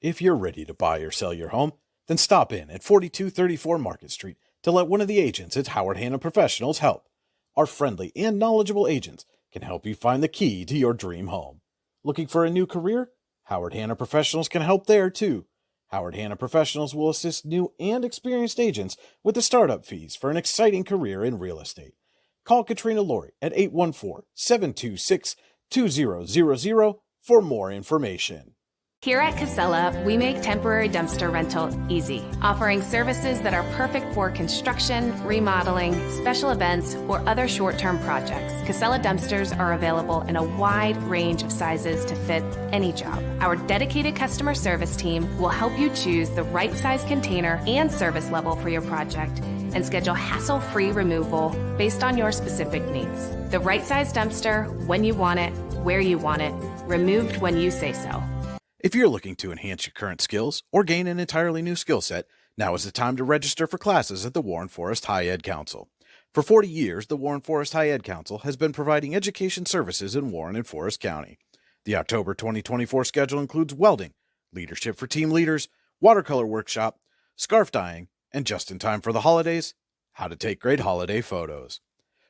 If you're ready to buy or sell your home, then stop in at 4234 Market Street to let one of the agents at Howard Hanna Professionals help. Our friendly and knowledgeable agents can help you find the key to your dream home. Looking for a new career? Howard Hanna Professionals can help there too. Howard Hanna Professionals will assist new and experienced agents with the startup fees for an exciting career in real estate. Call Katrina Laurie at 814-726-2000 for more information. Here at Casella, we make temporary dumpster rental easy, offering services that are perfect for construction, remodeling, special events, or other short-term projects. Casella dumpsters are available in a wide range of sizes to fit any job. Our dedicated customer service team will help you choose the right size container and service level for your project and schedule hassle-free removal based on your specific needs. The right size dumpster, when you want it, where you want it, removed when you say so. If you're looking to enhance your current skills or gain an entirely new skill set, now is the time to register for classes at the Warren Forest High Ed Council. For 40 years, the Warren Forest High Ed Council has been providing education services in Warren and Forest County. The October 2024 schedule includes welding, leadership for team leaders, watercolor workshop, scarf dyeing, and just in time for the holidays, how to take great holiday photos.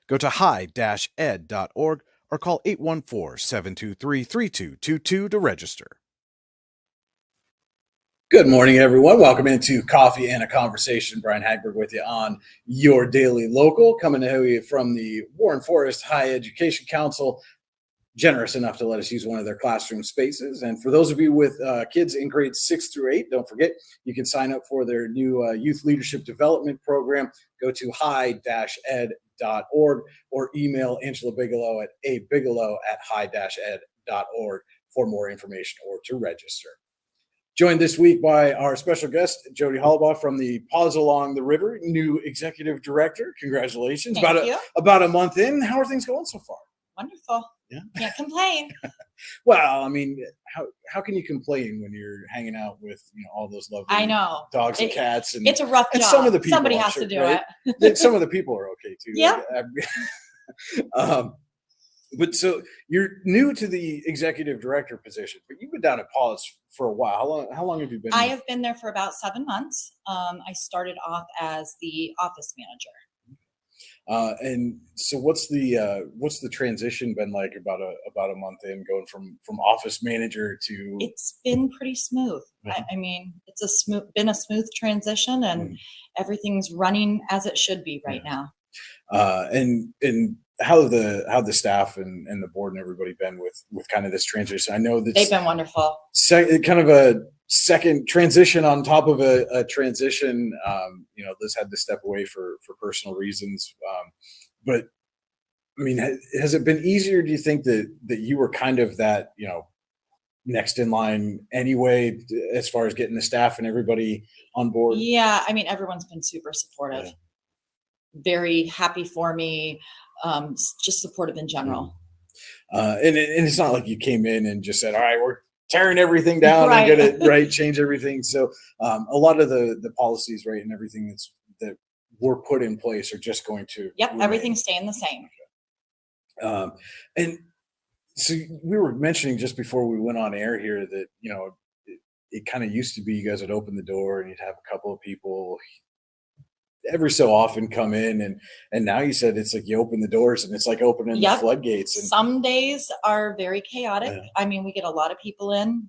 Go to high-ed.org or call 814-723-3222 to register. Good morning, everyone. Welcome into Coffee and a Conversation. Brian Hagberg with you on your daily local, coming to you from the Warren Forest High Education Council, generous enough to let us use one of their classroom spaces. And for those of you with kids in grades 6 through 8, don't forget, you can sign up for their new Youth Leadership Development Program. Go to high-ed.org or email Angela Bigelow at abigelow@high-ed.org for more information or to register. Joined this week by our special guest, Jodi Hollabaugh from the Paws Along the River, new executive director. Congratulations. Thank you. About a month in. How are things going so far? Wonderful. Yeah. Can't complain. Well, I mean, how can you complain when you're hanging out with all those lovely dogs and cats? And it's a rough job. Some of the people, somebody has to do right? it. Some of the people are okay too. Yeah. But so you're new to the executive director position, but you've been down at Paws for a while. How long have you been? I have been there for about 7 months. I started off as the office manager. And so what's the transition been like about a month in, going from office manager to? It's been pretty smooth. Yeah. I mean, it's been a smooth transition, and everything's running as it should be right now. And how the staff and the board and everybody been with kind of this transition? I know that they've been wonderful. Kind of a second transition on top of a transition. Liz had to step away for personal reasons. But I mean, has it been easier? Do you think that you were kind of that, next in line anyway, as far as getting the staff and everybody on board? Yeah. I mean, everyone's been super supportive. Yeah. Very happy for me. Just supportive in general. And it's not like you came in and just said, all right, we're tearing everything down right. and get it right, change everything. So a lot of the policies, right, and everything that were put in place are just going to remain. Everything's staying the same. And so we were mentioning just before we went on air here that it kind of used to be you guys would open the door and you'd have a couple of people every so often come in, and now you said it's like you open the doors and it's like opening the floodgates. And some days are very chaotic. Yeah. I mean, we get a lot of people in.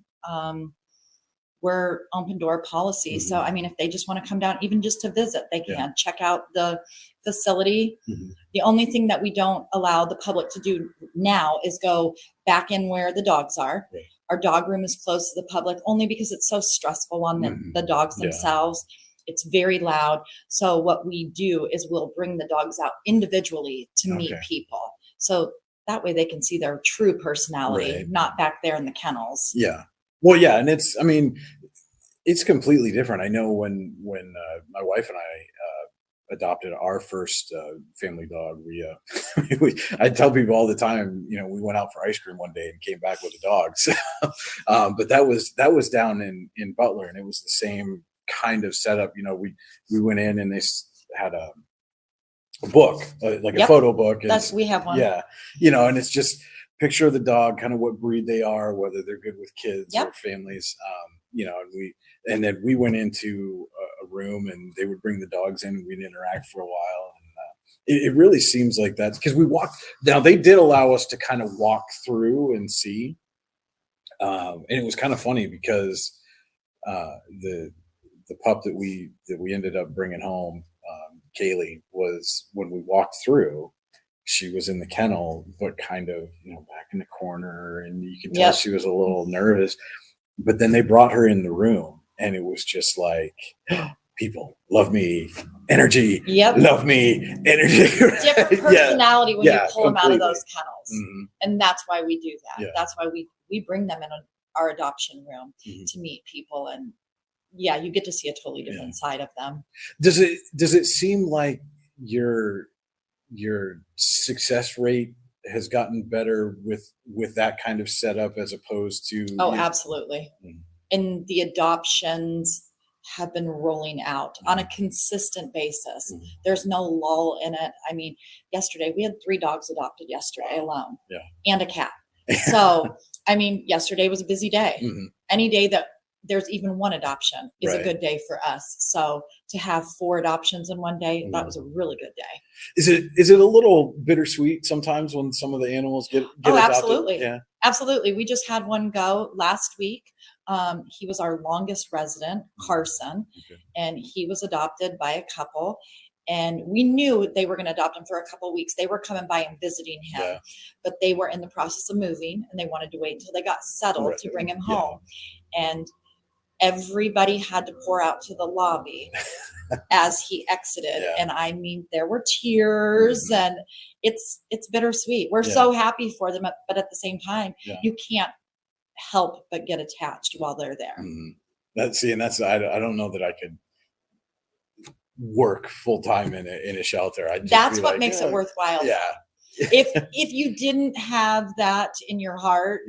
We're open door policy. Mm-hmm. So, I mean, if they just want to come down, even just to visit, they can check out the facility. Mm-hmm. The only thing that we don't allow the public to do now is go back in where the dogs are. Right. Our dog room is closed to the public only because it's so stressful on the dogs themselves. It's very loud. So what we do is we'll bring the dogs out individually to meet people. So that way they can see their true personality, not back there in the kennels. Yeah. Well, yeah. And it's completely different. I know when my wife and I adopted our first family dog, I tell people all the time, we went out for ice cream one day and came back with a dog. So, but that was down in Butler, and it was the same kind of setup. We went in and they had a book, like a photo book. We have one. Yeah. And it's just picture of the dog, kind of what breed they are, whether they're good with kids or families. and then we went into a room, and they would bring the dogs in, and we'd interact for a while. And it really seems like that's because we walked. Now they did allow us to kind of walk through and see, and it was kind of funny because the pup that we ended up bringing home, Kaylee, was when we walked through. She was in the kennel, but kind of back in the corner, and you could tell she was a little nervous. But then they brought her in the room, and it was just like, people love me, energy, love me, energy. Different personality when you pull them out of those kennels. Mm-hmm. And that's why we do that. Yeah. That's why we bring them in our adoption room to meet people. And you get to see a totally different side of them. Does it seem like your success rate has gotten better with that kind of setup as opposed to? Oh, absolutely. And the adoptions have been rolling out on a consistent basis. There's no lull in it. I mean, yesterday we had 3 dogs adopted yesterday alone, and a cat. So, I mean, yesterday was a busy day. Any day that there's even one adoption is a good day for us. So to have 4 adoptions in one day, that was a really good day. Is it a little bittersweet sometimes when some of the animals get adopted? Absolutely. Yeah, absolutely. We just had one go last week. He was our longest resident, Carson, and he was adopted by a couple. And we knew they were going to adopt him for a couple of weeks. They were coming by and visiting him, but they were in the process of moving, and they wanted to wait until they got settled to bring him home. And everybody had to pour out to the lobby as he exited. And I mean, there were tears, and it's bittersweet. We're so happy for them, but at the same time, you can't help but get attached while they're there. I don't know that I could work full time in a shelter. That's what makes it worthwhile. If you didn't have that in your heart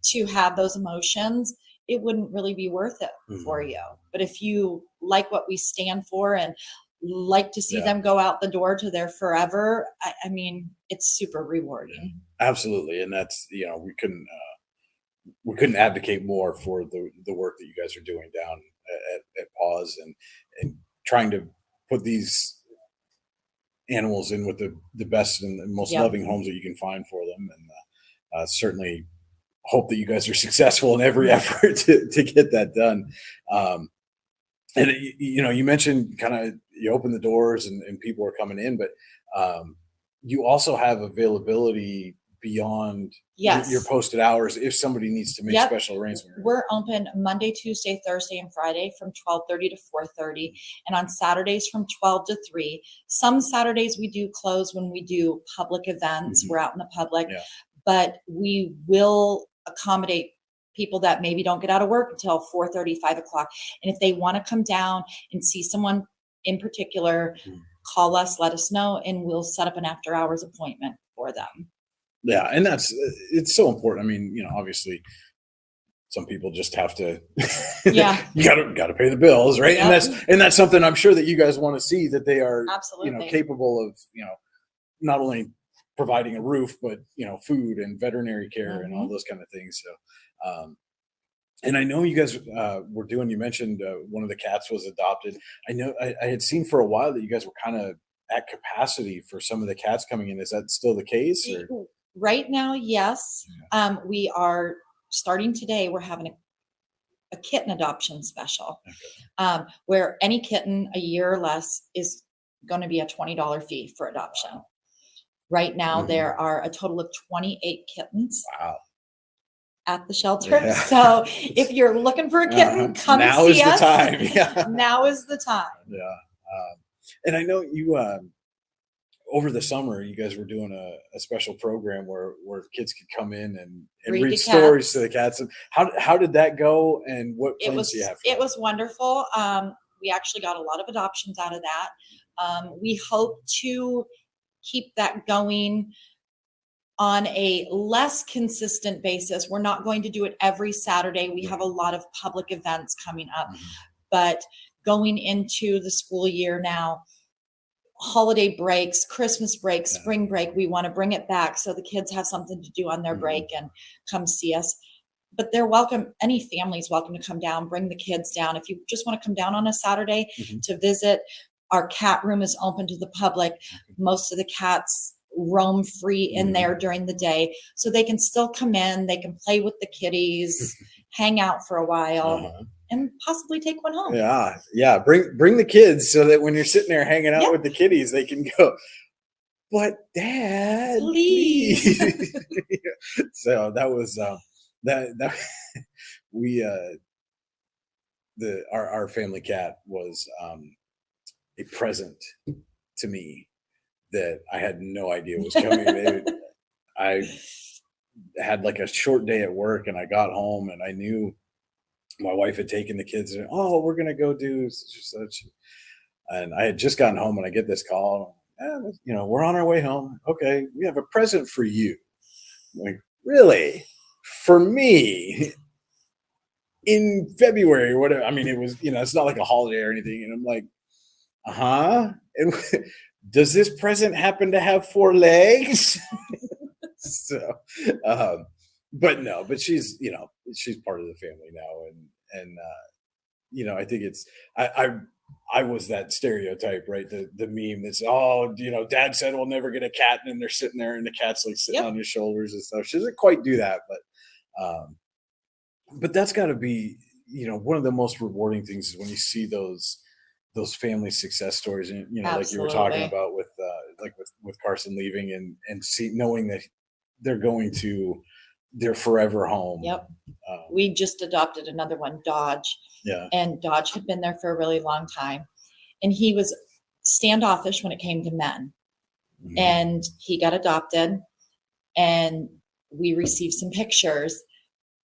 to have those emotions, it wouldn't really be worth it for you. But if you like what we stand for and like to see them go out the door to their forever, I mean, it's super rewarding. Absolutely. And that's, we couldn't advocate more for the work that you guys are doing down at Paws and trying to put these animals in with the best and most loving homes that you can find for them. And certainly hope that you guys are successful in every effort to get that done. And you mentioned kind of you open the doors and people are coming in, but you also have availability beyond your posted hours if somebody needs to make special arrangements. We're open Monday, Tuesday, Thursday, and Friday from 12:30 to 4:30, and on Saturdays from 12 to 3. Some Saturdays we do close when we do public events. We're out in the public, but we will accommodate people that maybe don't get out of work until 4:30, 5 o'clock. And if they want to come down and see someone in particular, call us, let us know, and we'll set up an after hours appointment for them. Yeah. And it's so important. I mean, obviously some people just have to, you gotta pay the bills. Right. And that's something I'm sure that you guys want to see, that they are, absolutely, capable of, not only providing a roof, but, food and veterinary care and all those kind of things. So, and I know you guys you mentioned one of the cats was adopted. I know I had seen for a while that you guys were kind of at capacity for some of the cats coming in. Is that still the case? Or? Right now, yes. We are starting today. We're having a kitten adoption special, where any kitten a year or less is going to be a $20 fee for adoption. Right now, there are a total of 28 kittens. Wow. At the shelter. Yeah. So if you're looking for a kitten, come now see us. Now is the time. Now is the time. Yeah. And I know you, over the summer, you guys were doing a special program where kids could come in and read stories to the cats. And how did that go? And what plans do you have? It was wonderful. We actually got a lot of adoptions out of that. We hope to keep that going on a less consistent basis. We're not going to do it every Saturday. We have a lot of public events coming up, but going into the school year now, holiday breaks, Christmas break, spring break, we want to bring it back so the kids have something to do on their break and come see us. but they're welcome. Any family's welcome to come down, bring the kids down. If you just want to come down on a Saturday to visit, our cat room is open to the public. Most of the cats roam free in there during the day, so they can still come in. They can play with the kitties, hang out for a while, and possibly take one home. Yeah. Bring the kids so that when you're sitting there hanging out with the kitties, they can go, but Dad, please. So that was that we our family cat was a present to me that I had no idea was coming. I had like a short day at work, and I got home, and I knew my wife had taken the kids, and we're gonna go do such. And I had just gotten home, and I get this call. We're on our way home. Okay, we have a present for you. I'm like, really? For me? In February or whatever. I mean, it was, it's not like a holiday or anything. And I'm like, and does this present happen to have 4 legs? So, but she's, she's part of the family now. And I think it's, I was that stereotype, right? The meme that's, Dad said we'll never get a cat, and then they're sitting there and the cat's like sitting on his shoulders and stuff. She doesn't quite do that, but that's got to be, one of the most rewarding things is when you see those family success stories, and like you were talking about with Carson leaving and knowing that they're forever home. Yep. We just adopted another one, Dodge. Yeah. And Dodge had been there for a really long time, and he was standoffish when it came to men. And he got adopted, and we received some pictures.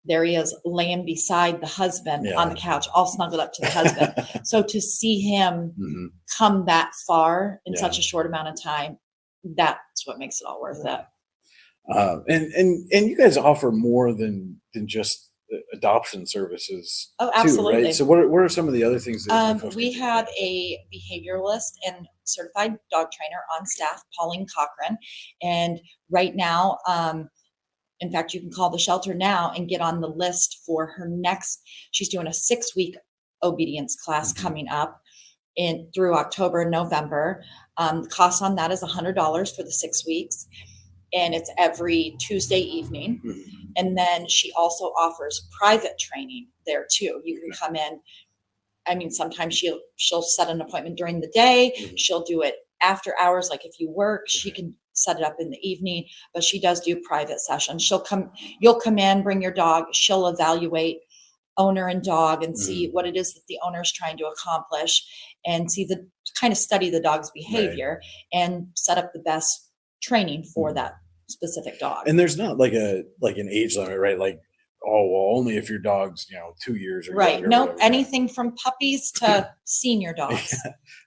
There he is laying beside the husband on the couch, all snuggled up to the husband. So to see him come that far in such a short amount of time, that's what makes it all worth it. And you guys offer more than just adoption services. Oh, absolutely. Too, right? So what are some of the other things that we have a behavioralist and certified dog trainer on staff, Pauline Cochran. And right now, in fact, you can call the shelter now and get on the list for her next. She's doing a 6-week obedience class coming up through October and November. The cost on that is $100 for the 6 weeks, and it's every Tuesday evening. And then she also offers private training there too. You can come in. I mean, sometimes she'll set an appointment during the day. She'll do it after hours. Like if you work, she can set it up in the evening, but she does do private sessions. You'll come in, bring your dog. She'll evaluate owner and dog and see what it is that the owner is trying to accomplish, and study the dog's behavior and set up the best training for that specific dog. And there's not like an age limit, right? Like, only if your dog's 2 years or right. younger, No, whatever. anything from puppies to senior dogs.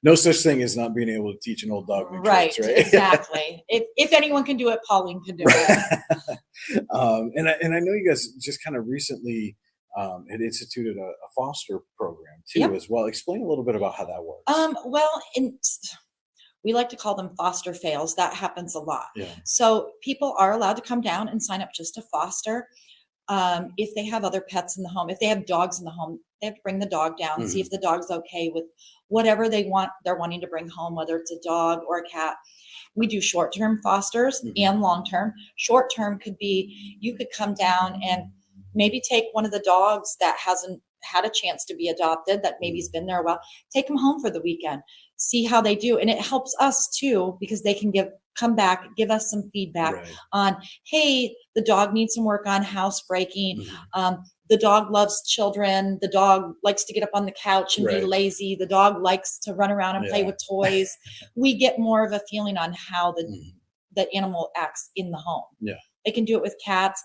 No such thing as not being able to teach an old dog new tricks, right? Exactly. If anyone can do it, Pauline can do it. And I know you guys just kind of recently had instituted a foster program too, as well. Explain a little bit about how that works. Well, we like to call them foster fails. That happens a lot. Yeah. So people are allowed to come down and sign up just to foster. If they have other pets in the home, if they have dogs in the home, they have to bring the dog down, see if the dog's okay with whatever they're wanting to bring home, whether it's a dog or a cat. We do short-term fosters and long-term. Short-term could be, you could come down and maybe take one of the dogs that hasn't had a chance to be adopted, that maybe's been there a while, take them home for the weekend, see how they do. And it helps us too, because they can come back, give us some feedback on, hey, the dog needs some work on housebreaking. The dog loves children. The dog likes to get up on the couch and be lazy. The dog likes to run around and play with toys. We get more of a feeling on how the animal acts in the home. Yeah. They can do it with cats.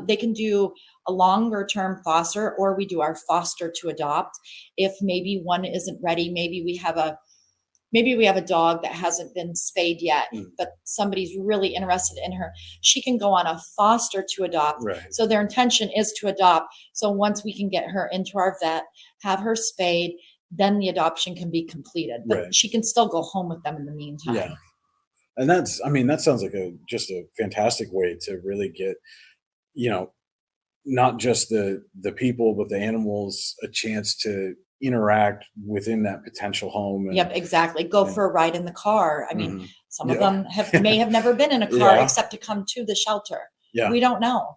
They can do a longer term foster, or we do our foster to adopt. If maybe one isn't ready, maybe we have a dog that hasn't been spayed yet, but somebody's really interested in her. She can go on a foster to adopt. Right. So their intention is to adopt. So once we can get her into our vet, have her spayed, then the adoption can be completed. But she can still go home with them in the meantime. Yeah. And that sounds like just a fantastic way to really get, not just the people, but the animals a chance to interact within that potential home. And, Yep, exactly. Go for a ride in the car. I mean, some of them may have never been in a car except to come to the shelter. Yeah. We don't know.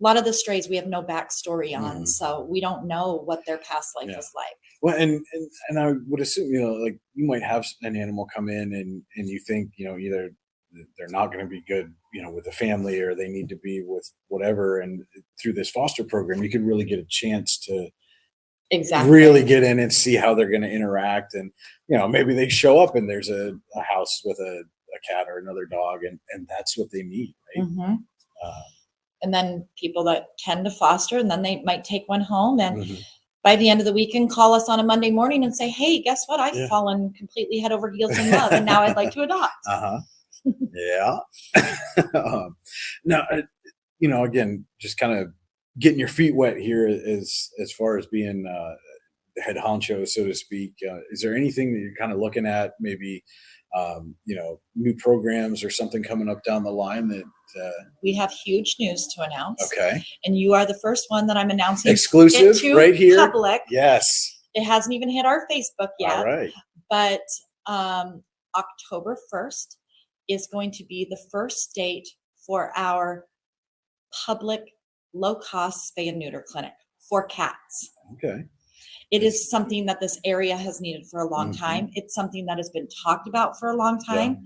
A lot of the strays we have no backstory on, so we don't know what their past life was like. Well, and I would assume, like you might have an animal come in and you think, either they're not going to be good, with a family, or they need to be with whatever. And through this foster program, you could really get a chance to really get in and see how they're going to interact. And, maybe they show up and there's a house with a cat or another dog, and that's what they need. Right. And then people that tend to foster, and then they might take one home, and by the end of the weekend, call us on a Monday morning and say, hey, guess what? I've fallen completely head over heels in love, and now I'd like to adopt. Yeah. Now, again, just kind of getting your feet wet here as far as being the head honcho, so to speak. Is there anything that you're kind of looking at, maybe, new programs or something coming up down the line that we have huge news to announce. Okay. And you are the first one that I'm announcing. Exclusive right here. Public. Yes. It hasn't even hit our Facebook yet. All right. But October 1st is going to be the first date for our public low-cost spay and neuter clinic for cats. Okay. It is something that this area has needed for a long time. It's something that has been talked about for a long time,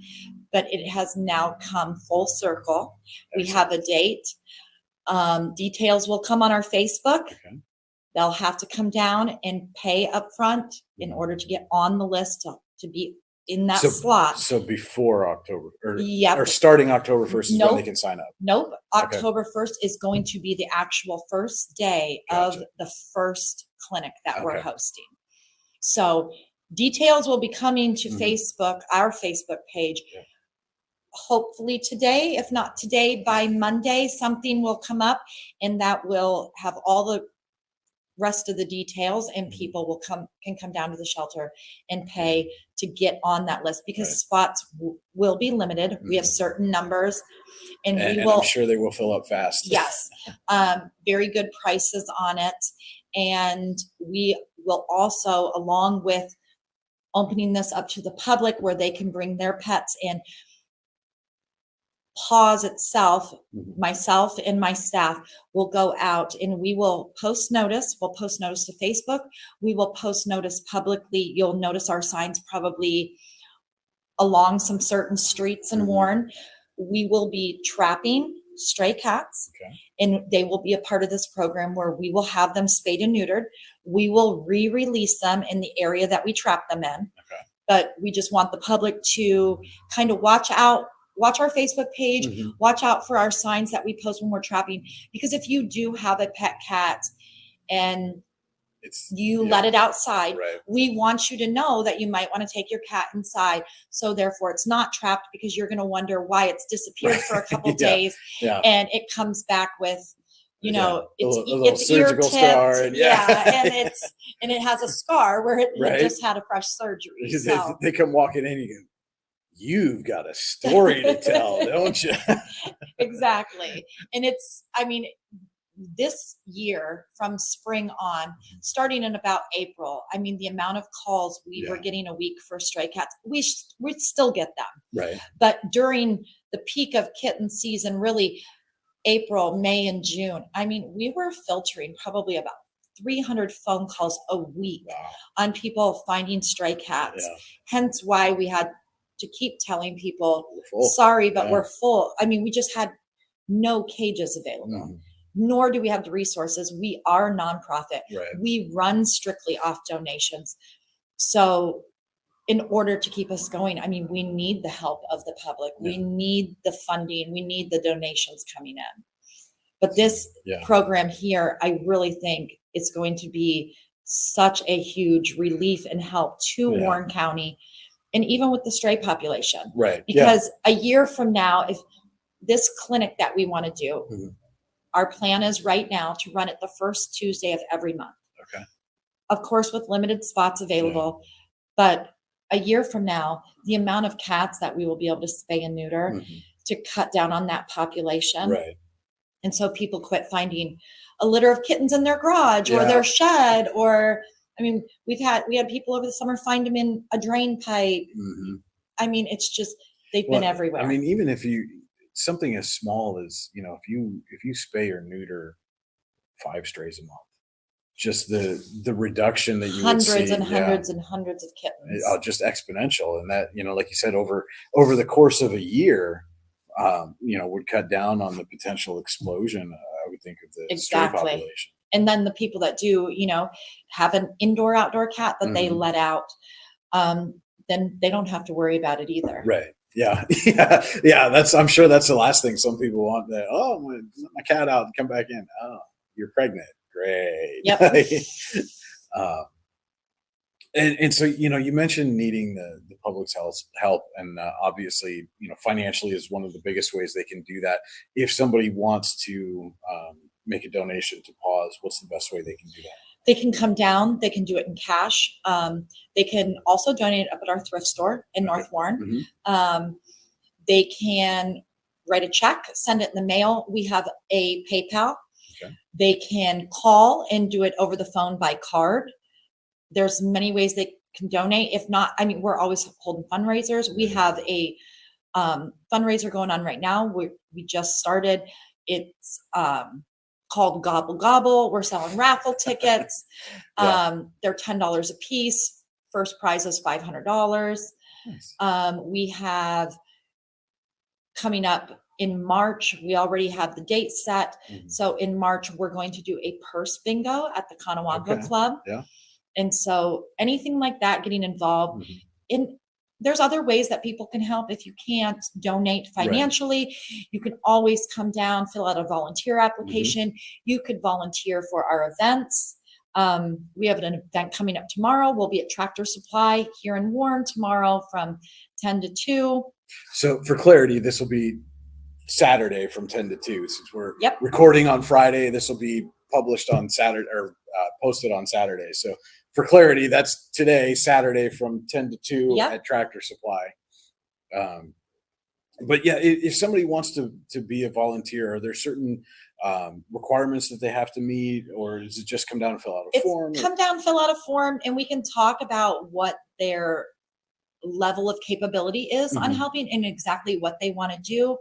but it has now come full circle. We have a date. Details will come on our Facebook. Okay. They'll have to come down and pay up front in order to get on the list to be in that slot. So before October, or starting October 1st is when they can sign up. Nope. October 1st is going to be the actual first day of the first clinic that we're hosting. So details will be coming to Facebook, our Facebook page. Yeah. Hopefully today, if not today, by Monday, something will come up, and that will have all the rest of the details, and people can come down to the shelter and pay to get on that list, because spots will be limited. We have certain numbers, and I'm sure they will fill up fast. Yes. Very good prices on it. And we will also, along with opening this up to the public where they can bring their pets in, Paws itself, myself and my staff will go out and we will post notice. We'll post notice to Facebook. We will post notice publicly. You'll notice our signs probably along some certain streets in Warren. We will be trapping stray cats, and they will be a part of this program where we will have them spayed and neutered. We will re-release them in the area that we trap them in. But we just want the public to kind of watch our Facebook page, watch out for our signs that we post when we're trapping. Because if you do have a pet cat and you let it outside, we want you to know that you might want to take your cat inside. So therefore it's not trapped, because you're going to wonder why it's disappeared for a couple days. And it comes back with, it's ear tipped. Scar and and it has a scar where it just had a fresh surgery. So. They come walking in, you go, you've got a story to tell, don't you? Exactly. And this year from spring on, starting in about April, the amount of calls we were getting a week for stray cats, we still get them. Right. But during the peak of kitten season, really April, May, and June, we were filtering probably about 300 phone calls a week on people finding stray cats. Hence why we had to keep telling people, sorry, but we're full. We just had no cages available, nor do we have the resources. We are a nonprofit. We run strictly off donations. So in order to keep us going, we need the help of the public. We need the funding. We need the donations coming in. But this program here, I really think it's going to be such a huge relief and help to Warren County, and even with the stray population. Right. Because a year from now, if this clinic that we want to do, our plan is right now to run it the first Tuesday of every month. Okay. Of course, with limited spots available, but a year from now, the amount of cats that we will be able to spay and neuter to cut down on that population. Right. And so people quit finding a litter of kittens in their garage or their shed, or I mean, we had people over the summer find them in a drain pipe. Mm-hmm. I mean, it's just they've been everywhere. I mean, even if something as small as, you know, if you spay or neuter 5 strays a month, just the reduction that you hundreds would see, and hundreds and hundreds of kittens, just exponential. And that, you know, like you said, over the course of a year, you know, would cut down on the potential explosion, I would think, of the stray population. And then the people that do, you know, have an indoor outdoor cat that they let out, then they don't have to worry about it either. Right. Yeah. Yeah. I'm sure that's the last thing some people want. That, oh, my cat out and come back in. Oh, you're pregnant. Great. Yep. And so, you know, you mentioned needing the public's help, and obviously, you know, financially is one of the biggest ways they can do that. If somebody wants to make a donation to Paws, what's the best way they can do that? They can come down. They can do it in cash. They can also donate up at our thrift store in North Warren. Mm-hmm. They can write a check, send it in the mail. We have a PayPal. Okay. They can call and do it over the phone by card. There's many ways they can donate. If not, I mean, we're always holding fundraisers. We have a fundraiser going on right now. We just started. It's called Gobble Gobble. We're selling raffle tickets. They're $10 a piece. First prize is $500. Nice. We have coming up in March, we already have the date set. Mm-hmm. So in March, we're going to do a purse bingo at the Conowanga Club. Yeah. And so anything like that, getting involved in, there's other ways that people can help. If you can't donate financially, you can always come down, fill out a volunteer application. You could volunteer for our events. We have an event coming up tomorrow. We'll be at Tractor Supply here in Warren tomorrow from 10 to 2. So for clarity, this will be Saturday from 10 to 2. Since we're recording on Friday, this will be published on Saturday, or posted on Saturday. So for clarity, that's today, Saturday from 10 to 2 at Tractor Supply. But yeah, if somebody wants to be a volunteer, are there certain requirements that they have to meet, or does it just come down and fill out a form? Come down, fill out a form, and we can talk about what their level of capability is on helping and exactly what they want to do.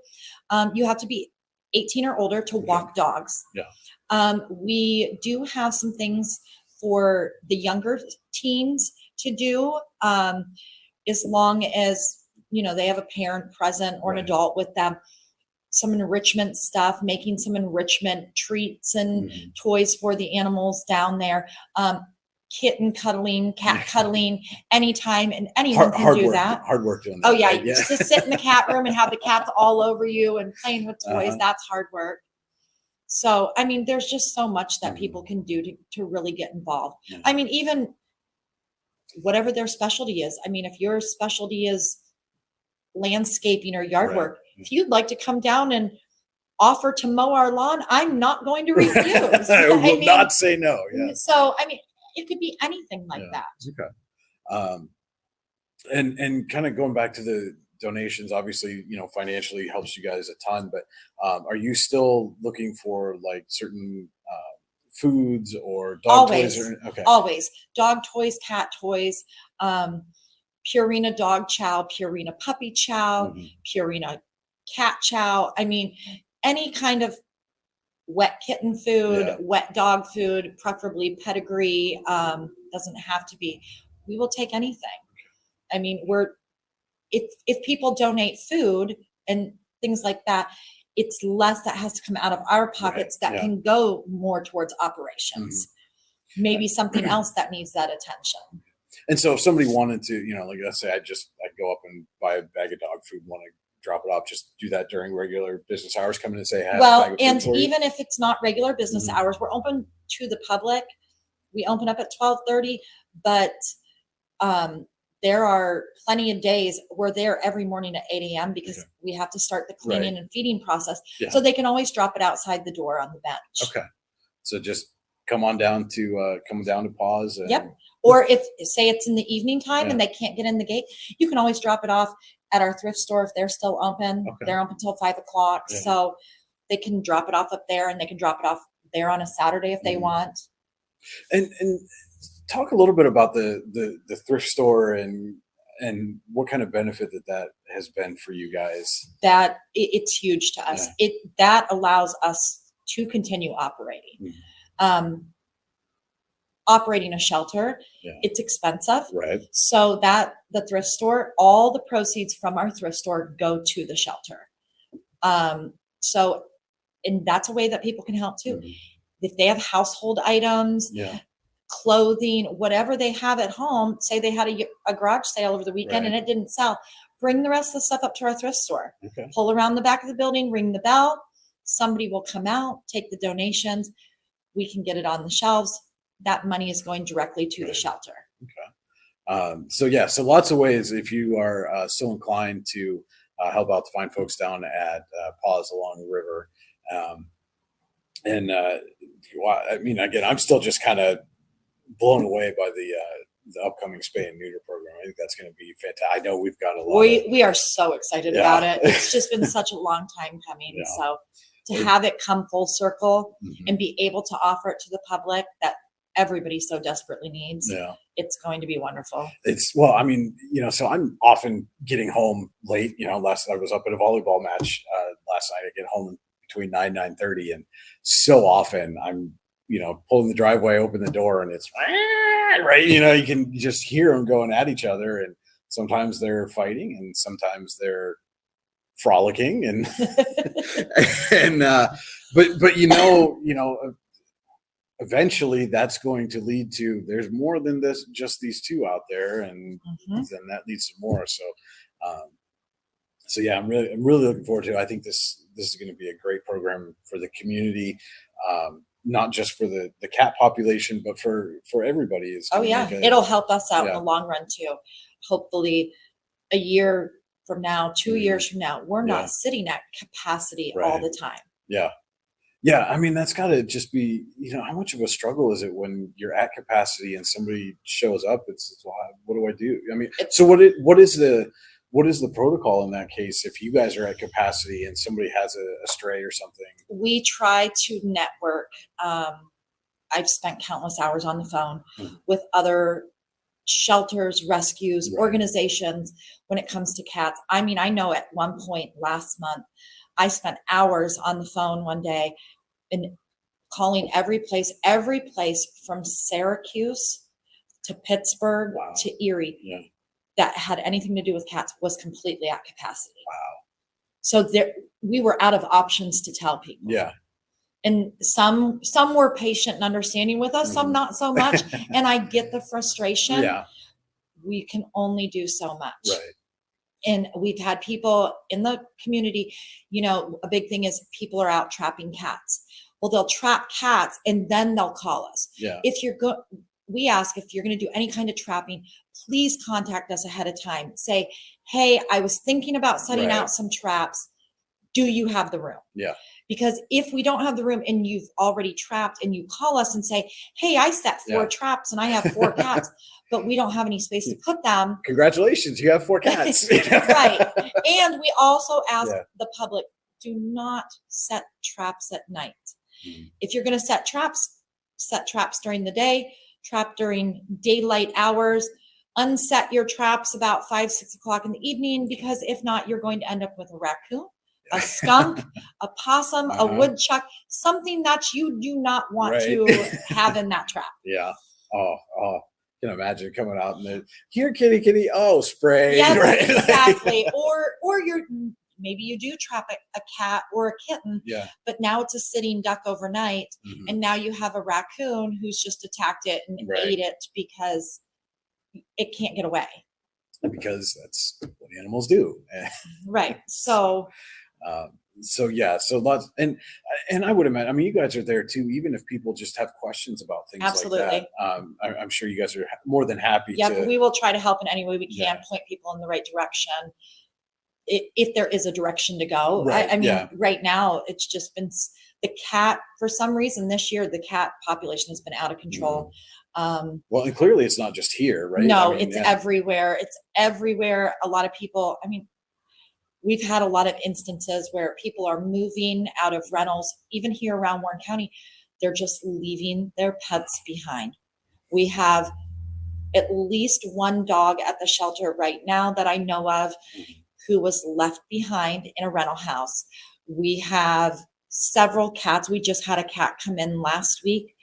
You have to be 18 or older to walk dogs. Yeah. We do have some things for the younger teens to do, as long as, you know, they have a parent present or an adult with them. Some enrichment stuff, making some enrichment treats and toys for the animals down there. Kitten cuddling, cat cuddling, anytime, and anyone can do that. Hard work doing that. Oh yeah, to sit in the cat room and have the cats all over you and playing with toys, that's hard work. So, I mean, there's just so much that people can do to really get involved. I mean, even whatever their specialty is. I mean, if your specialty is landscaping or yard work, if you'd like to come down and offer to mow our lawn, I'm not going to refuse. I will not say no. Yeah. So, I mean, it could be anything like that. Okay. And kind of going back to the donations, obviously, you know, financially helps you guys a ton, but are you still looking for like certain foods or dog toys? Always. Dog toys, cat toys, Purina dog chow, Purina puppy chow, Purina cat chow. I mean, any kind of wet kitten food, wet dog food, preferably pedigree, doesn't have to be. We will take anything. I mean, if people donate food and things like that, it's less that has to come out of our pockets that can go more towards operations. Maybe something else that needs that attention. And so if somebody wanted to, you know, like let's say I'd go up and buy a bag of dog food, want to drop it off, just do that during regular business hours, come in and say, hey, well, and even if it's not regular business hours, we're open to the public. We open up at 12:30, but there are plenty of days we're there every morning at 8 a.m. because we have to start the cleaning and feeding process. So they can always drop it outside the door on the bench. Okay. So just come down to Paws. And... Or if say it's in the evening time and they can't get in the gate, you can always drop it off at our thrift store if they're still open. They're open until 5 o'clock. So they can drop it off up there, and they can drop it off there on a Saturday if they want. And talk a little bit about the thrift store and what kind of benefit that has been for you guys. That it's huge to us. That allows us to continue operating. Operating a shelter, it's expensive. Right. So that the thrift store, all the proceeds from our thrift store go to the shelter. So, and that's a way that people can help too. If they have household items, clothing, whatever they have at home, say they had a garage sale over the weekend and it didn't sell, bring the rest of the stuff up to our thrift store. Pull around the back of the building, ring the bell. Somebody will come out, take the donations. We can get it on the shelves. That money is going directly to the shelter. So lots of ways if you are still inclined to help out the fine folks down at Paws along the river. I mean, again, I'm still just kind of blown away by the upcoming spay and neuter program. I think that's going to be fantastic. I know we've got a lot. We are so excited about it. It's just been such a long time coming. So to have it come full circle and be able to offer it to the public that everybody so desperately needs. It's going to be wonderful. I mean, so I'm often getting home late. Last night I was up at a volleyball match last night. I get home between 9:30, and so often I'm, pulling the driveway, open the door, and it's right. You can just hear them going at each other, and sometimes they're fighting, and sometimes they're frolicking, and but eventually that's going to lead to there's more than just these two out there, and then that leads to more. So yeah, I'm really looking forward to it. I think this is going to be a great program for the community, not just for the cat population, but for everybody. It'll help us out in the long run too. Hopefully a year from now, 2 years from now, we're not sitting at capacity all the time. Yeah, I mean, that's got to just be, how much of a struggle is it when you're at capacity and somebody shows up? It's well, what do I do? I mean, so what is the protocol in that case if you guys are at capacity and somebody has a stray or something? We try to network. I've spent countless hours on the phone with other shelters, rescues, organizations when it comes to cats. I mean, I know at one point last month, I spent hours on the phone one day and calling every place from Syracuse to Pittsburgh to Erie that had anything to do with cats was completely at capacity. Wow. So we were out of options to tell people. Yeah. And some were patient and understanding with us, some not so much. And I get the frustration. Yeah. We can only do so much. Right. And we've had people in the community, a big thing is people are out trapping cats. Well, they'll trap cats and then they'll call us. Yeah. We ask if you're going to do any kind of trapping, please contact us ahead of time. Say, hey, I was thinking about setting out some traps. Do you have the room? Yeah. Because if we don't have the room and you've already trapped and you call us and say, hey, I set 4 traps and I have 4 cats, but we don't have any space to put them. Congratulations, you have 4 cats. Right. And we also ask the public, do not set traps at night. If you're going to set traps during the day, trap during daylight hours, unset your traps about 5, 6 o'clock in the evening, because if not, you're going to end up with a raccoon, a skunk, a possum, a woodchuck, something that you do not want to have in that trap. Yeah. Oh, can imagine coming out and then here, kitty, spray. Yeah, right. Exactly. Or maybe you do trap a cat or a kitten, but now it's a sitting duck overnight, and now you have a raccoon who's just attacked it and ate it because it can't get away. Because that's what animals do. Right. So lots, and I would imagine, I mean, you guys are there too, even if people just have questions about things like that. I'm sure you guys are more than happy to. We will try to help in any way we can, point people in the right direction. If there is a direction to go. Right now it's just been the cat, for some reason this year, the cat population has been out of control. Well, and clearly it's not just here, right? No, it's everywhere. It's everywhere. A lot of people, we've had a lot of instances where people are moving out of rentals, even here around Warren County. they're just leaving their pets behind. We have at least one dog at the shelter right now that I know of who was left behind in a rental house. We have several cats. We just had a cat come in last week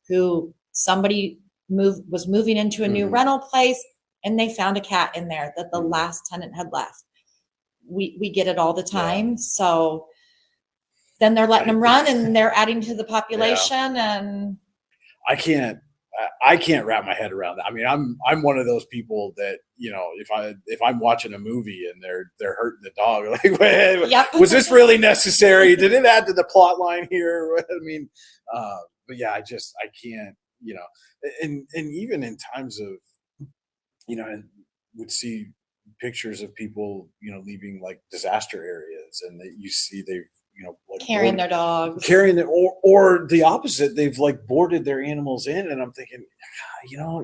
who somebody was moving into a new rental place, and they found a cat in there that the last tenant had left. We get it all the time. Yeah. So then they're letting them run, and they're adding to the population. Yeah. And I can't wrap my head around that. I mean, I'm one of those people that, you know, if I'm watching a movie and they're hurting the dog, like, yep. Was this really necessary? Did it add to the plot line here? I mean, but yeah, I can't, you know, and even in times of, you know, I would see pictures of people, you know, leaving like disaster areas, and that you see they've, you know, like carrying their dogs, or the opposite, they've like boarded their animals in, and I'm thinking, you know,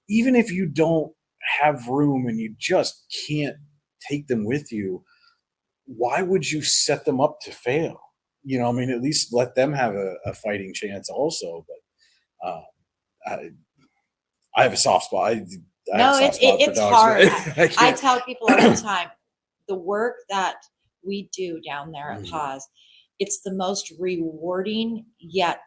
even if you don't have room and you just can't take them with you, why would you set them up to fail? You know, I mean, at least let them have a fighting chance also. But I have a soft spot. It's hard. I tell people all the time, the work that we do down there at Paws, it's the most rewarding, yet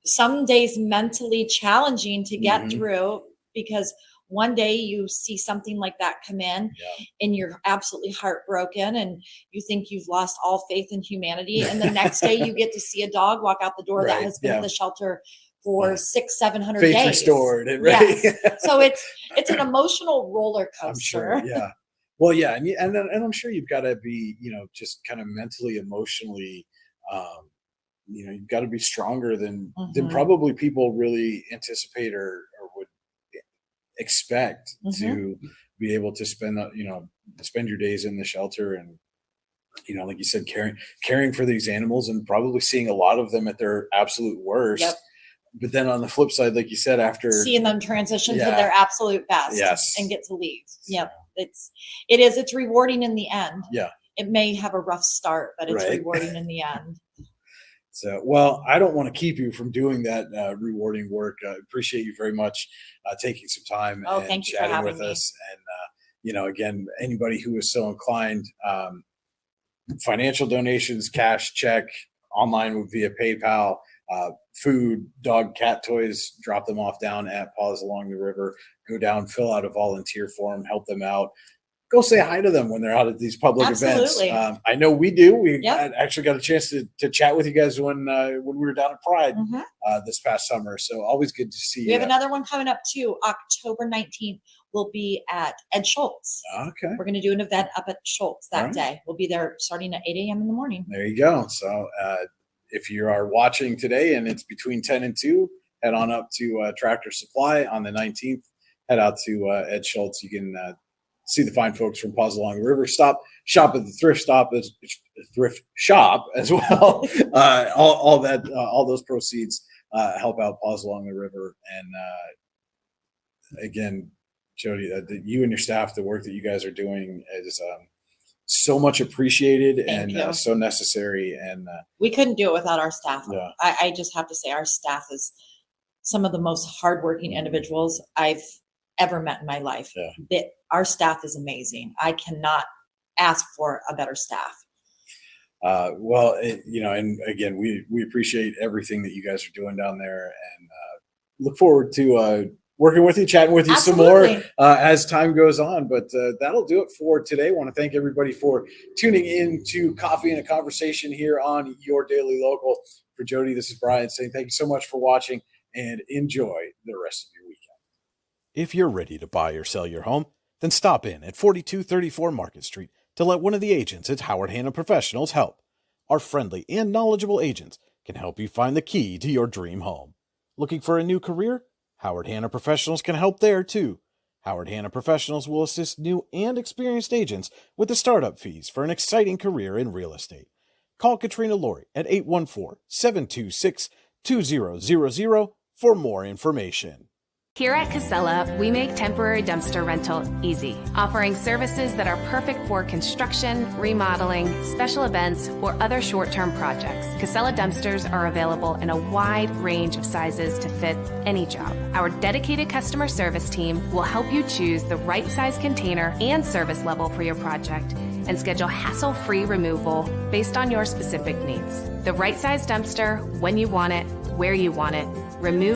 some days mentally challenging to get through, because one day you see something like that come in and you're absolutely heartbroken and you think you've lost all faith in humanity, and the next day you get to see a dog walk out the door that has been at the shelter for 600-700 days. Faith restored, right? Yes. So it's an emotional roller coaster. I'm sure, yeah. Well, yeah, and I'm sure you've got to be, you know, just kind of mentally, emotionally, you know, you've got to be stronger than probably people really anticipate or would expect to be able to spend your days in the shelter, and, you know, like you said, caring for these animals, and probably seeing a lot of them at their absolute worst. Yep. But then on the flip side, like you said, after seeing them transition to their absolute best and get to leave. Yep. It's rewarding in the end. Yeah. It may have a rough start, but it's rewarding in the end. So, well, I don't want to keep you from doing that rewarding work. I appreciate you very much taking some time and chatting with us. And, you know, again, anybody who is so inclined, financial donations, cash, check, online via PayPal, food, dog, cat toys, drop them off down at Paws Along the River. Go down, fill out a volunteer form, help them out. Go say hi to them when they're out at these public events. I know we do. We actually got a chance to chat with you guys when we were down at Pride this past summer. So always good to see you. We have another one coming up too. October 19th. We'll be at Ed Schultz. Okay. We're going to do an event up at Schultz that day. We'll be there starting at 8 a.m. in the morning. There you go. So if you are watching today and it's between 10 and 2, head on up to Tractor Supply on the 19th. Head out to Ed Schultz. You can see the fine folks from Paws Along the River. Shop at the thrift shop as well. All those proceeds help out Paws Along the River. And again, Jodi, you and your staff, the work that you guys are doing is so much appreciated and so necessary. And we couldn't do it without our staff. Yeah. I just have to say our staff is some of the most hardworking individuals I've ever met in my life. Yeah. Our staff is amazing. I cannot ask for a better staff. Well, you know, and again, we appreciate everything that you guys are doing down there, and look forward to working with you, chatting with you some more as time goes on. But that'll do it for today. I want to thank everybody for tuning in to Coffee and a Conversation here on Your Daily Local. For Jodi, this is Brian saying thank you so much for watching, and enjoy the rest of your weekend. If you're ready to buy or sell your home, then stop in at 4234 Market Street to let one of the agents at Howard Hanna Professionals help. Our friendly and knowledgeable agents can help you find the key to your dream home. Looking for a new career? Howard Hanna Professionals can help there too. Howard Hanna Professionals will assist new and experienced agents with the startup fees for an exciting career in real estate. Call Katrina Laurie at 814-726-2000 for more information. Here at Casella, we make temporary dumpster rental easy, offering services that are perfect for construction, remodeling, special events, or other short-term projects. Casella dumpsters are available in a wide range of sizes to fit any job. Our dedicated customer service team will help you choose the right size container and service level for your project and schedule hassle-free removal based on your specific needs. The right size dumpster, when you want it, where you want it, remove